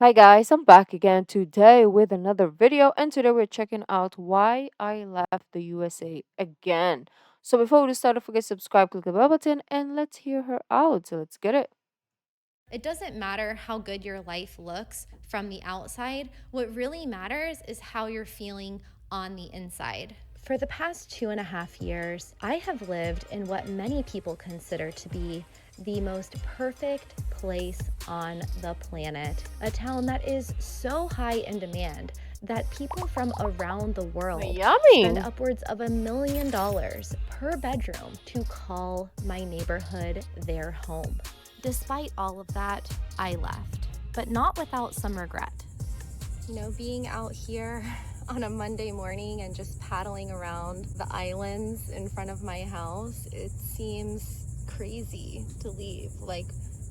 Hi guys, I'm back again today with another video, and today we're checking out why I left the USA again. So before we start, don't forget to subscribe, click the bell button, and let's hear her out. So let's get it. It doesn't matter how good your life looks from the outside. What really matters is how you're feeling on the inside. For the past 2.5 years, I have lived in what many people consider to be the most perfect place on the planet. A town that is so high in demand that people from around the world spend Yummy! upwards of $1 million per bedroom to call my neighborhood their home. Despite all of that, I left, but not without some regret. Being out here on a Monday morning and just paddling around the islands in front of my house, it seems crazy to leave. Like,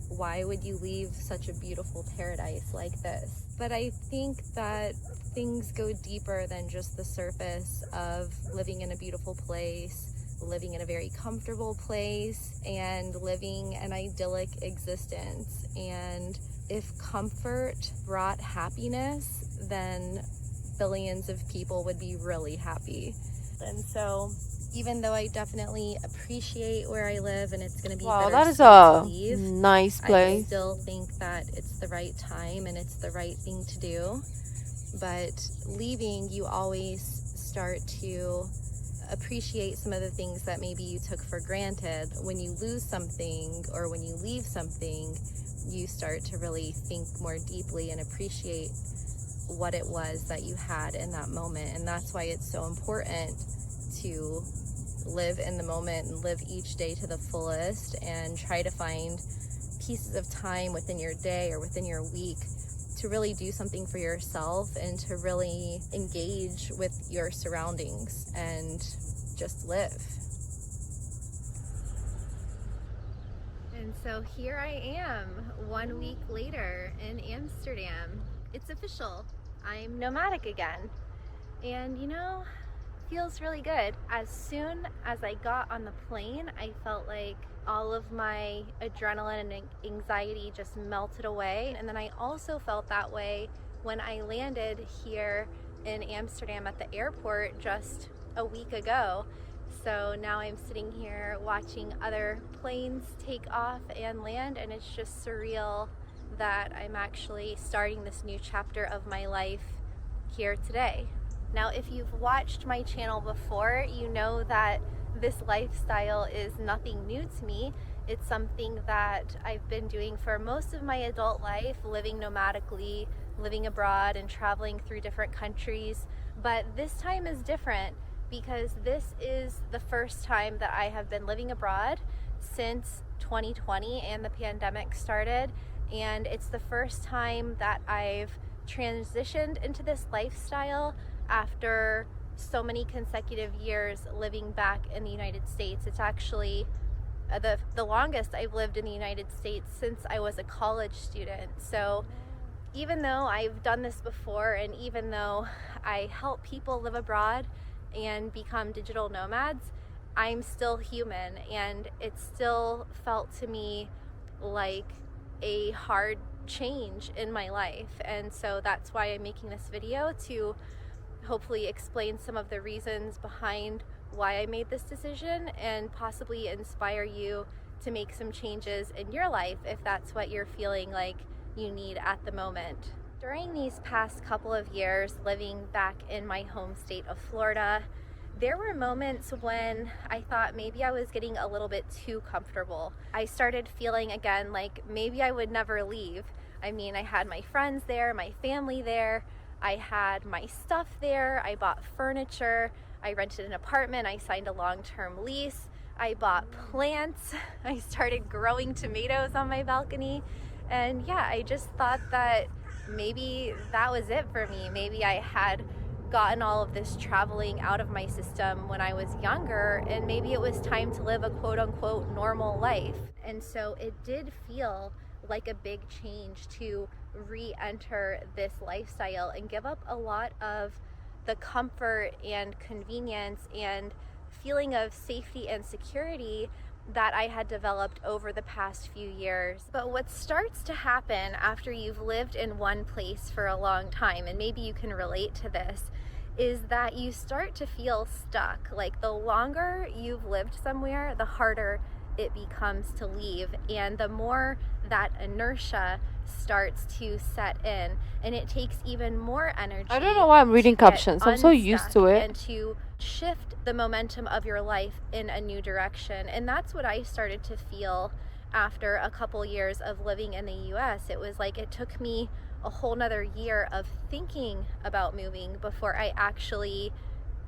why would you leave such a beautiful paradise like this? But I think that things go deeper than just the surface of living in a beautiful place, living in a very comfortable place, and living an idyllic existence. And if comfort brought happiness, then billions of people would be really happy. And so, even though I definitely appreciate where I live and it's going to be Wow, that is bittersweet to a leave, nice I place. still think that it's the right time and it's the right thing to do. But leaving, you always start to appreciate some of the things that maybe you took for granted. When you lose something or when you leave something, you start to really think more deeply and appreciate what it was that you had in that moment. And that's why it's so important to live in the moment and live each day to the fullest and try to find pieces of time within your day or within your week to really do something for yourself and to really engage with your surroundings and just live. And so here I am 1 week later in Amsterdam. It's official. I'm nomadic again. And feels really good. As soon as I got on the plane, I felt like all of my adrenaline and anxiety just melted away. And then I also felt that way when I landed here in Amsterdam at the airport just a week ago. So now I'm sitting here watching other planes take off and land, and it's just surreal that I'm actually starting this new chapter of my life here today. Now, if you've watched my channel before, you know that this lifestyle is nothing new to me. It's something that I've been doing for most of my adult life, living nomadically, living abroad and traveling through different countries. But this time is different because this is the first time that I have been living abroad since 2020 and the pandemic started. And it's the first time that I've transitioned into this lifestyle after so many consecutive years living back in the United States. It's actually the longest I've lived in the United States since I was a college student. So even though I've done this before, and even though I help people live abroad and become digital nomads, I'm still human, and it still felt to me like a hard change in my life. And so that's why I'm making this video, to hopefully explain some of the reasons behind why I made this decision and possibly inspire you to make some changes in your life if that's what you're feeling like you need at the moment. During these past couple of years living back in my home state of Florida, there were moments when I thought maybe I was getting a little bit too comfortable. I started feeling again like maybe I would never leave. I mean, I had my friends there, my family there, I had my stuff there, I bought furniture, I rented an apartment, I signed a long-term lease, I bought plants, I started growing tomatoes on my balcony. And yeah, I just thought that maybe that was it for me. Maybe I had gotten all of this traveling out of my system when I was younger, and maybe it was time to live a quote unquote normal life. And so it did feel like a big change to re-enter this lifestyle and give up a lot of the comfort and convenience and feeling of safety and security that I had developed over the past few years. But what starts to happen after you've lived in one place for a long time, and maybe you can relate to this, is that you start to feel stuck. Like the longer you've lived somewhere, the harder it becomes to leave, and the more that inertia starts to set in, and it takes even more I don't know energy why I'm to reading get captions. I'm so used unstuck to it. and to shift the momentum of your life in a new direction. And that's what I started to feel after a couple years of living in the US. It was like it took me a whole nother year of thinking about moving before I actually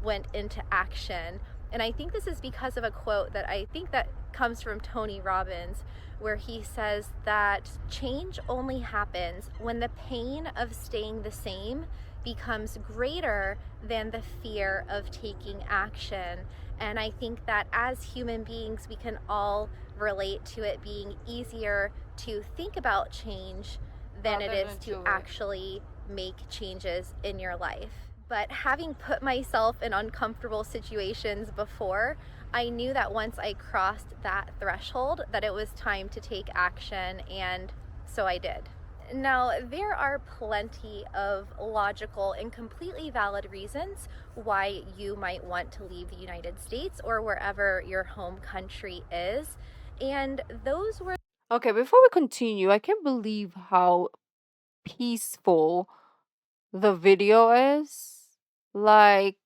went into action. And I think this is because of a quote that I think that comes from Tony Robbins, where he says that change only happens when the pain of staying the same becomes greater than the fear of taking action. And I think that as human beings, we can all relate to it being easier to think about change than it Rather is than to do it. actually make changes in your life. But having put myself in uncomfortable situations before, I knew that once I crossed that threshold that it was time to take action, and so I did. Now, there are plenty of logical and completely valid reasons why you might want to leave the United States or wherever your home country is. And those were Okay, before we continue, I can't believe how peaceful the video is. Like,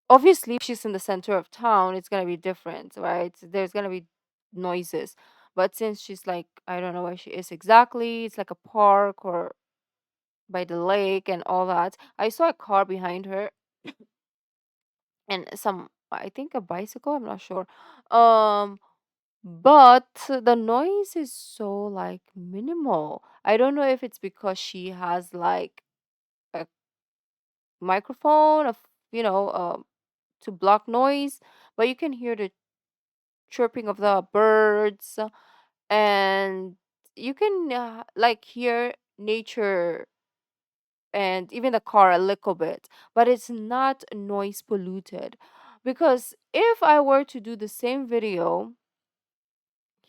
obviously, if she's in the center of town, it's gonna be different, right? There's gonna be noises. But since she's like, I don't know where she is exactly, it's like a park or by the lake and all that. I saw a car behind her and some, I think a bicycle, I'm not sure. Um, but the noise is so like minimal. I don't know if it's because she has like a microphone of, you know, to block noise, but you can hear the chirping of the birds and you can like hear nature and even the car a little bit, but it's not noise polluted. Because if I were to do the same video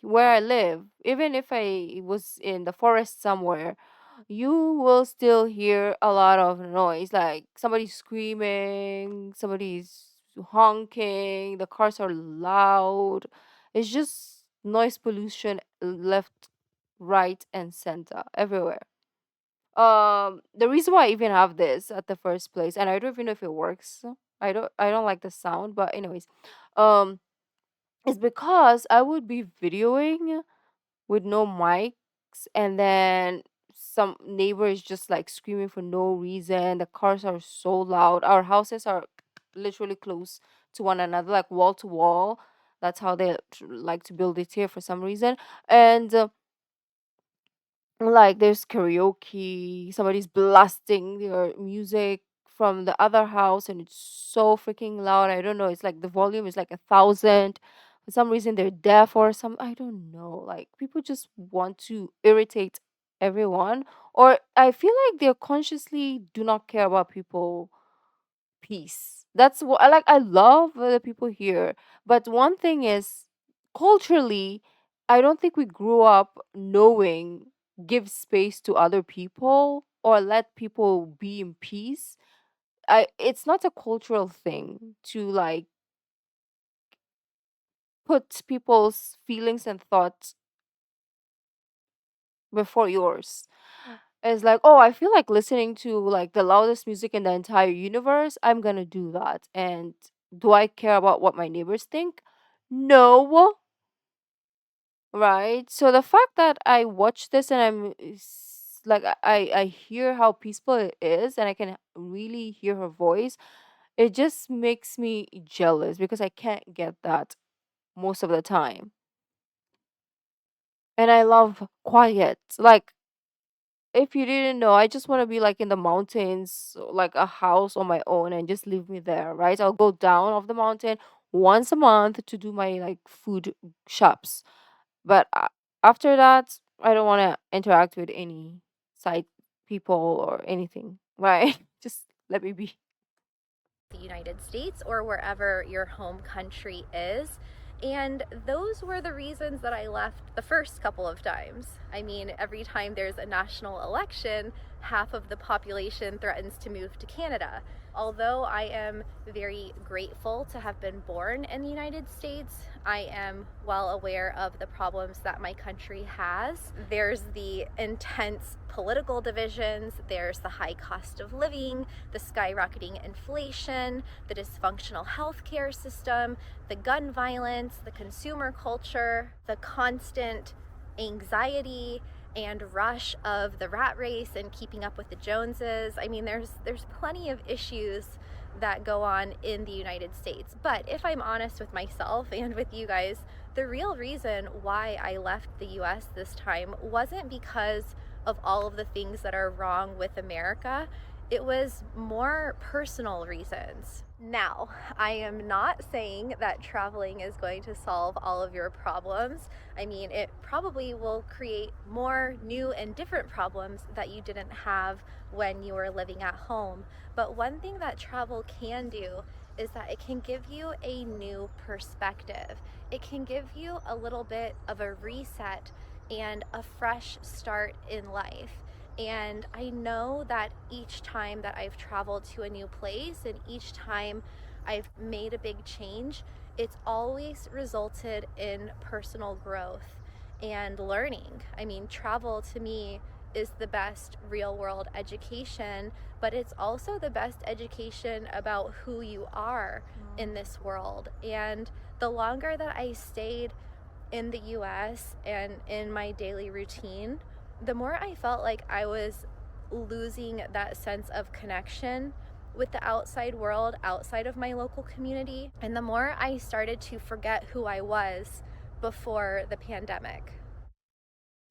where I live, even if I was in the forest somewhere, you will still hear a lot of noise, like somebody's screaming, somebody's honking, the cars are loud. It's just noise pollution left, right, and center everywhere. The reason why I even have this at the first place, and I don't even know if it works. I don't like the sound, but anyways, um, is because I would be videoing with no mics, and then some neighbors just like screaming for no reason. The cars are so loud. Our houses are literally close to one another, like wall to wall. That's how they like to build it here for some reason. And like there's karaoke, somebody's blasting their music from the other house, and it's so freaking loud. I don't know. It's like the volume is like 1,000. For some reason, they're deaf or some. I don't know. Like people just want to irritate everyone, or I feel like they consciously do not care about people peace. That's what I like. I love the people here, but one thing is culturally, I don't think we grew up knowing give space to other people or let people be in peace. It's not a cultural thing to like put people's feelings and thoughts before yours. It's like, oh, I feel like listening to like the loudest music in the entire universe. I'm gonna do that. And do I care about what my neighbors think? No, right? So the fact that I watch this and like I hear how peaceful it is, and I can really hear her voice, it just makes me jealous because I can't get that most of the time. And I love quiet. Like if you didn't know, I just want to be like in the mountains, like a house on my own, and just leave me there, right? I'll go down off the mountain once a month to do my like food shops. But after that, I don't want to interact with any side people or anything, right? Just let me be. the United States or wherever your home country is. And those were the reasons that I left the first couple of times. I mean, every time there's a national election, half of the population threatens to move to Canada. Although I am very grateful to have been born in the United States, I am well aware of the problems that my country has. There's the intense political divisions, there's the high cost of living, the skyrocketing inflation, the dysfunctional healthcare system, the gun violence, the consumer culture, the constant anxiety and rush of the rat race and keeping up with the Joneses. I mean, there's plenty of issues that go on in the United States. But if I'm honest with myself and with you guys, the real reason why I left the US this time wasn't because of all of the things that are wrong with America. It was more personal reasons. Now, I am not saying that traveling is going to solve all of your problems. I mean, it probably will create more new and different problems that you didn't have when you were living at home. But one thing that travel can do is that it can give you a new perspective. It can give you a little bit of a reset and a fresh start in life. And I know that each time that I've traveled to a new place and each time I've made a big change, it's always resulted in personal growth and learning. I mean, travel to me is the best real world education, but it's also the best education about who you are in this world. And the longer that I stayed in the US and in my daily routine, the more I felt like I was losing that sense of connection with the outside world, outside of my local community, and the more I started to forget who I was before the pandemic.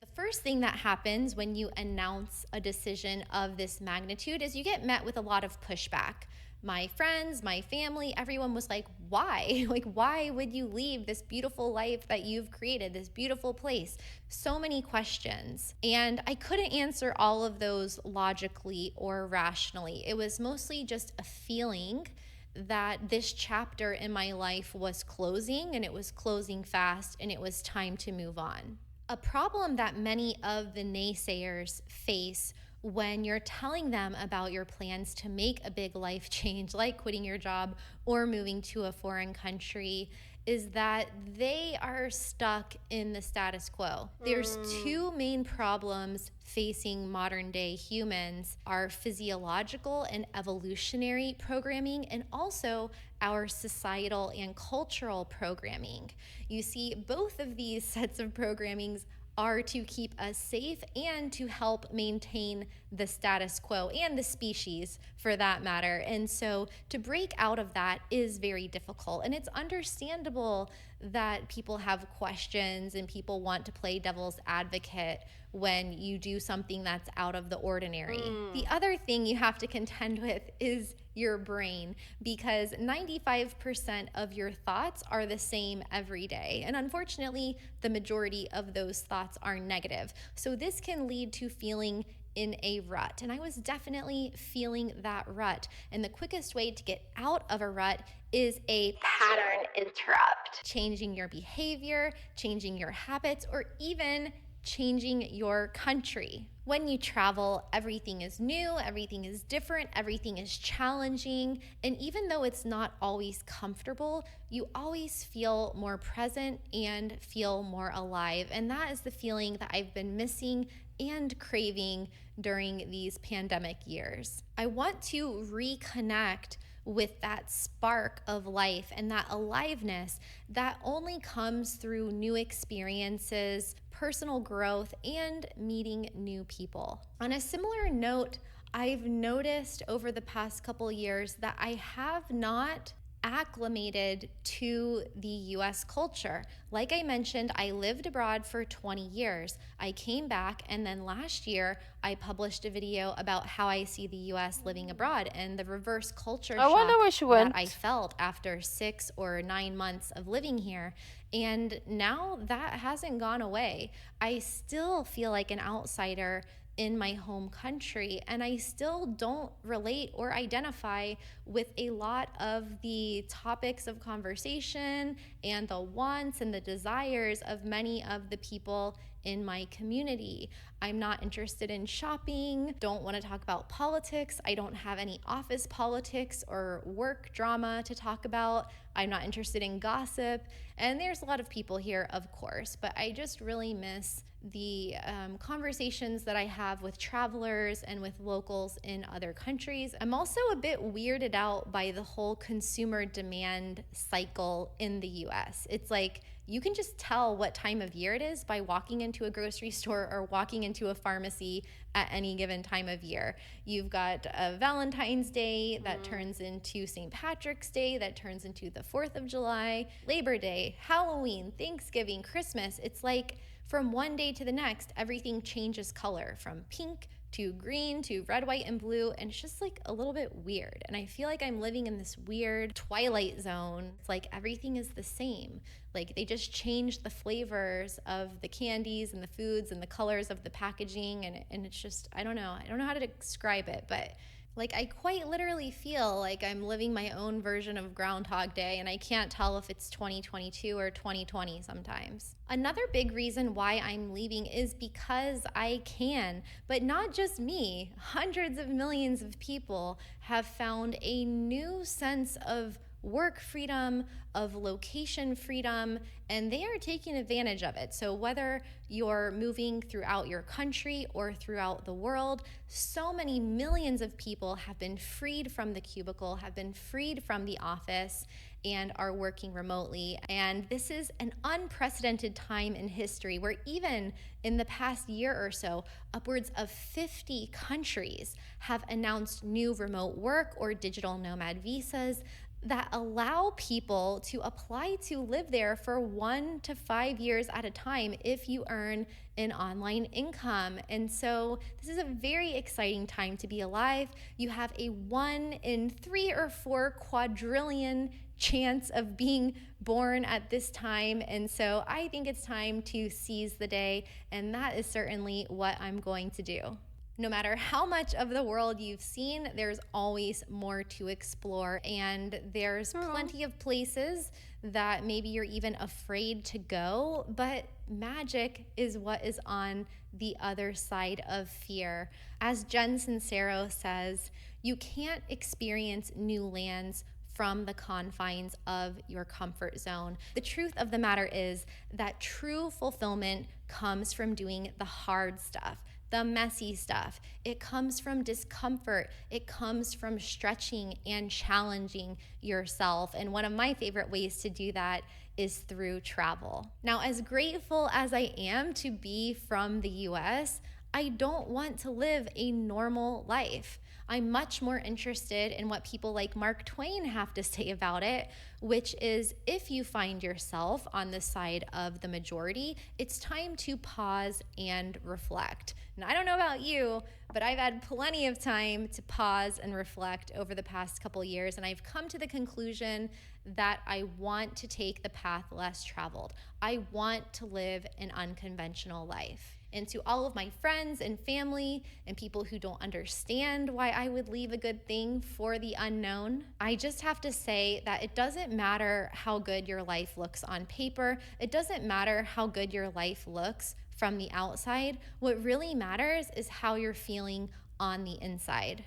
The first thing that happens when you announce a decision of this magnitude is you get met with a lot of pushback. My friends, my family, everyone was like, why? Like, why would you leave this beautiful life that you've created, this beautiful place? So many questions. And I couldn't answer all of those logically or rationally. It was mostly just a feeling that this chapter in my life was closing, and it was closing fast, and it was time to move on. A problem that many of the naysayers face when you're telling them about your plans to make a big life change, like quitting your job or moving to a foreign country, is that they are stuck in the status quo. There's two main problems facing modern day humans: our physiological and evolutionary programming, and also our societal and cultural programming. You see, both of these sets of programmings are to keep us safe and to help maintain the status quo and the species for that matter. And so to break out of that is very difficult. And it's understandable that people have questions and people want to play devil's advocate when you do something that's out of the ordinary. The other thing you have to contend with is your brain, because 95% of your thoughts are the same every day. And unfortunately, the majority of those thoughts are negative. So this can lead to feeling in a rut. And I was definitely feeling that rut. And the quickest way to get out of a rut is a pattern interrupt. Changing your behavior, changing your habits, or even changing your country. When you travel, everything is new, everything is different, everything is challenging, and even though it's not always comfortable, you always feel more present and feel more alive. And that is the feeling that I've been missing and craving during these pandemic years. I want to reconnect with that spark of life and that aliveness that only comes through new experiences, personal growth, and meeting new people. On a similar note, I've noticed over the past couple years that I have not acclimated to the US culture. Like I mentioned, I lived abroad for 20 years. I came back, and then last year I published a video about how I see the US living abroad and the reverse culture I wonder shock where she that went. I felt after 6 or 9 months of living here. And now that hasn't gone away. I still feel like an outsider in my home country, and I still don't relate or identify with a lot of the topics of conversation and the wants and the desires of many of the people in my community. I'm not interested in shopping, don't want to talk about politics. I don't have any office politics or work drama to talk about. I'm not interested in gossip. And there's a lot of people here, of course, but I just really miss the conversations that I have with travelers and with locals in other countries. I'm also a bit weirded out by the whole consumer demand cycle in the US. It's like you can just tell what time of year it is by walking into a grocery store or walking into a pharmacy at any given time of year. You've got a Valentine's Day that Mm. turns into St. Patrick's Day, that turns into the 4th of July, Labor Day, Halloween, Thanksgiving, Christmas. It's like from one day to the next, everything changes color from pink to green to red, white, and blue. And it's just like a little bit weird. And I feel like I'm living in this weird twilight zone. It's like everything is the same. Like they just change the flavors of the candies and the foods and the colors of the packaging. And it's just, I don't know. I don't know how to describe it, but like, I quite literally feel like I'm living my own version of Groundhog Day, and I can't tell if it's 2022 or 2020 sometimes. Another big reason why I'm leaving is because I can, but not just me. Hundreds of millions of people have found a new sense of work freedom, of location freedom, and they are taking advantage of it. So, whether you're moving throughout your country or throughout the world, so many millions of people have been freed from the cubicle, have been freed from the office, and are working remotely. And this is an unprecedented time in history where, even in the past year or so, upwards of 50 countries have announced new remote work or digital nomad visas that allow people to apply to live there for 1 to 5 years at a time if you earn an online income. And so this is a very exciting time to be alive. You have a 1 in 3 or 4 quadrillion chance of being born at this time. And so I think it's time to seize the day. And that is certainly what I'm going to do. No matter how much of the world you've seen, there's always more to explore. And there's True. plenty of places that maybe you're even afraid to go, but magic is what is on the other side of fear. As Jen Sincero says, you can't experience new lands from the confines of your comfort zone. The truth of the matter is that true fulfillment comes from doing the hard stuff, the messy stuff. It comes from discomfort. It comes from stretching and challenging yourself. And one of my favorite ways to do that is through travel. Now, as grateful as I am to be from the US, I don't want to live a normal life. I'm much more interested in what people like Mark Twain have to say about it, which is if you find yourself on the side of the majority, it's time to pause and reflect. And I don't know about you, but I've had plenty of time to pause and reflect over the past couple years, and I've come to the conclusion that I want to take the path less traveled. I want to live an unconventional life. And to all of my friends and family and people who don't understand why I would leave a good thing for the unknown, I just have to say that it doesn't matter how good your life looks on paper. It doesn't matter how good your life looks from the outside. What really matters is how you're feeling on the inside.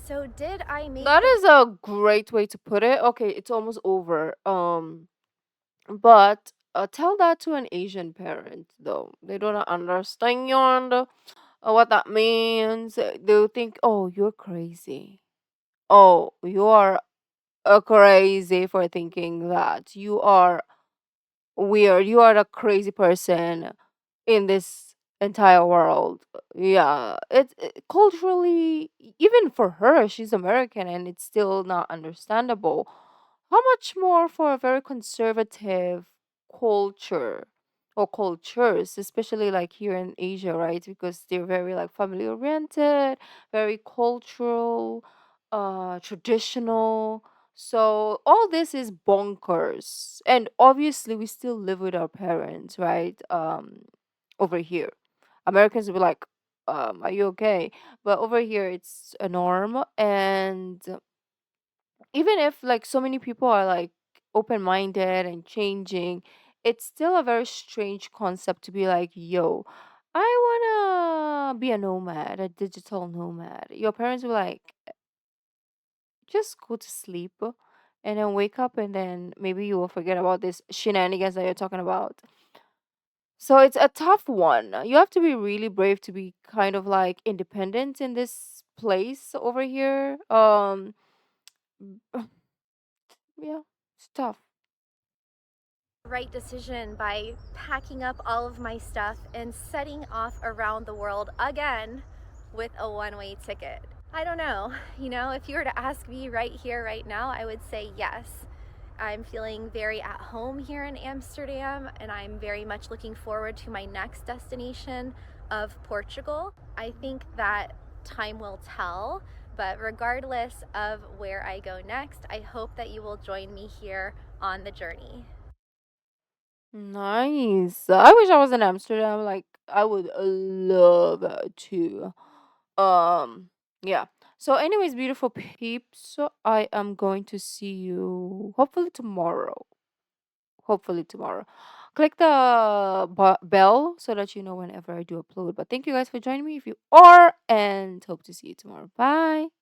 So, did I make That the is a great way to put it. Okay, it's almost over. But tell that to an Asian parent, though. They don't understand what that means. They'll think, oh, you're crazy. Oh, you are crazy for thinking that. You are weird. You are a crazy person in this entire world. Yeah, culturally, even for her, she's American and it's still not understandable. How much more for a very conservative culture or cultures, especially like here in Asia, right? Because they're very like family oriented, very cultural, traditional. So all this is bonkers. And obviously we still live with our parents, right? Over here. Americans will be like, are you okay? But over here, it's a norm, and even if like so many people are like open-minded and changing, it's still a very strange concept to be like, yo, I wanna be a nomad, a digital nomad. Your parents were like, just go to sleep and then wake up, and then maybe you will forget about this shenanigans that you're talking about. So it's a tough one. You have to be really brave to be kind of like independent in this place over here. Yeah, it's tough. Right decision by packing up all of my stuff and setting off around the world again with a one-way ticket. I don't know. If you were to ask me right here, right now, I would say yes. I'm feeling very at home here in Amsterdam, and I'm very much looking forward to my next destination of Portugal. I think that time will tell, but regardless of where I go next, I hope that you will join me here on the journey. Nice. I wish I was in Amsterdam. Like I would love to. Um, yeah. So, anyways, beautiful peeps. So I am going to see you hopefully tomorrow. Hopefully tomorrow. Click the bell so that you know whenever I do upload. But thank you guys for joining me if you are, and hope to see you tomorrow. Bye.